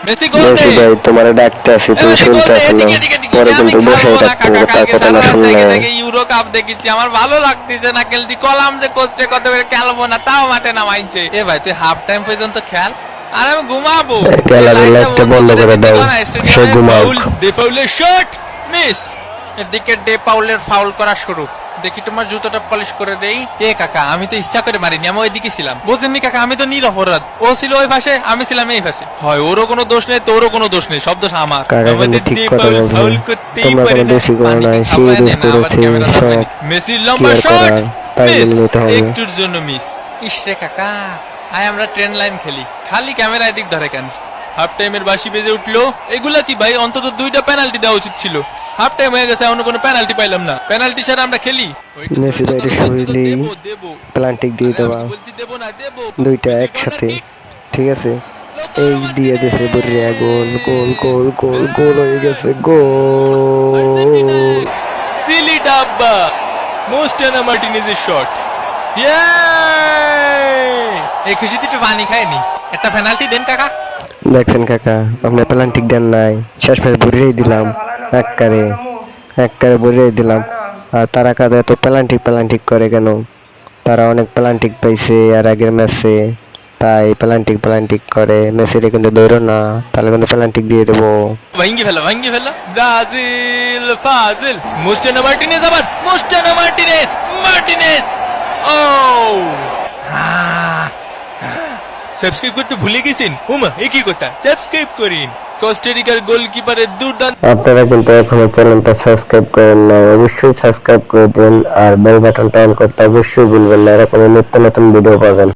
Messi গোল Messi দে। ভাই তোমার ডাকতে আসি, তুমি মেসি গোল শুনতে দে, আসো না, এদিকে এদিকে এদিকে। পরে আমি কিন্তু বসে খেলবো না থাকতে কাকা, হবে তার কালকে কথা সারা না রাত শুনলে। জেগে জেগে ইউরো কাপ দেখেছি, আমার ভালো লাগতেছে না খেলতে। কলাম যে কোচে কত করে খেলবো না, তাও মাঠে নামাইছে। এ ভাই তুই হাফ টাইম পর্যন্ত খেল, আর আমি ঘুমাবো। গ্যালারির লাইটটা বন্ধ করে দাও, সে ঘুমাক। ফাউল, দে পাউলের শট, মিস। এদিকে ডে পাউলের ফাউল করা শুরু। দেখি তোমার জুতোটা পলিশ করে দেই। এ কাকা, আমি তো ইচ্ছা করে মারিনি, আমি ওইদিকে ছিলাম, বুঝেননি কাকা? আমি তো নিরপরাধ। ও ছিল ওই পাশে, আমি ছিলাম এই পাশে। হয় ওরও কোনো দোষ নেই, তোরও কোনো দোষ নেই, সব দোষ আমার। কাকা কিন্তু আমাদের ঠিক ডে কথা পাউল বলছে, ফাউল করতেই তোমরা পারি কোনো না। দোষই করো পানি নাই, কি সেই খাওয়ায় দোষ নেন, আবার করেছে, ক্যামেরা ধরবে সব নি। মেসির কি লম্বা আর শট, করার, তাই মিস। মেনে নিতে হবে। একটুর জন্য মিস। ইসরে কাকা, আয় আমরা ট্রেন লাইন খেলি, খালি ক্যামেরা এদিক ধরে কেন? হাফ টাইমের বাঁশি বেজে উঠলো। এগুলা কি ভাই? অন্তত 2টা পেনাল্টি দেওয়া উচিত ছিল। হাফ টাইম হয়ে গেছে, এখনো কোনো পেনাল্টি পাইলাম না। পেনাল্টি ছাড়া আমরা খেলি? মেসি ভাইয়ের শৈলী প্লান্টিক দিয়ে দেওয়া, বলছি দেবো না, দেবো। দুইটা মেসির কর্নার একসাথে, কিক, ঠিক আছে। এই লাউতারো দিয়ে মার্টিনেজ, দেশে বর্রিয়া গোল গোল গোল গোল গোল হয়ে গেছে, আর্জেন্টিনা গোল। 1, সিলি ডাব্বা, মোস্টানা মার্টিনেজের শট। ইয়ে! এই খুশিতে একটু পানি খায়নি। একটা পেনাল্টি দেন কাকা। দেখছেন কাকা, আপনার প্লান্টিক দেন নাই, শেষমেশ বর্রিয়াই দিলাম, এককারে এককারে বর্রিয়াই দিলাম। আর তারা কাদা এত প্লান্টিক প্লান্টিক করে কেন? তারা অনেক প্লান্টিক পাইছে আর আগের ম্যাচে, তাই প্লান্টিক প্লান্টিক করে। মেসিরে কিন্তু দৌড়ো না, তাহলে কিন্তু প্লান্টিক দিয়ে দেবো। ভাঙ্গি ফেলা, ভাঙ্গি ফেলা। ব্রাজিল ফাজিল, মোস্টানা মার্টিনেজ, আবার মোস্টানা মার্টিনেজ, মার্টিনেজ। ও সাবস্ক্রাইব করতে ভুলে গেছেন? ওমা এ কি কথা? সাবস্ক্রাইব করিন। কোস্টারিকার গোলকিপারের দুর্দান্ত। আপনারা কিন্তু এখনো চ্যানেলটা সাবস্ক্রাইব করেন না, অবশ্যই সাবস্ক্রাইব করে দিন আর বেল বাটনটা অন করতে অবশ্যই ভুলবেন না, এরকম নিত্য নতুন ভিডিও পাবেন।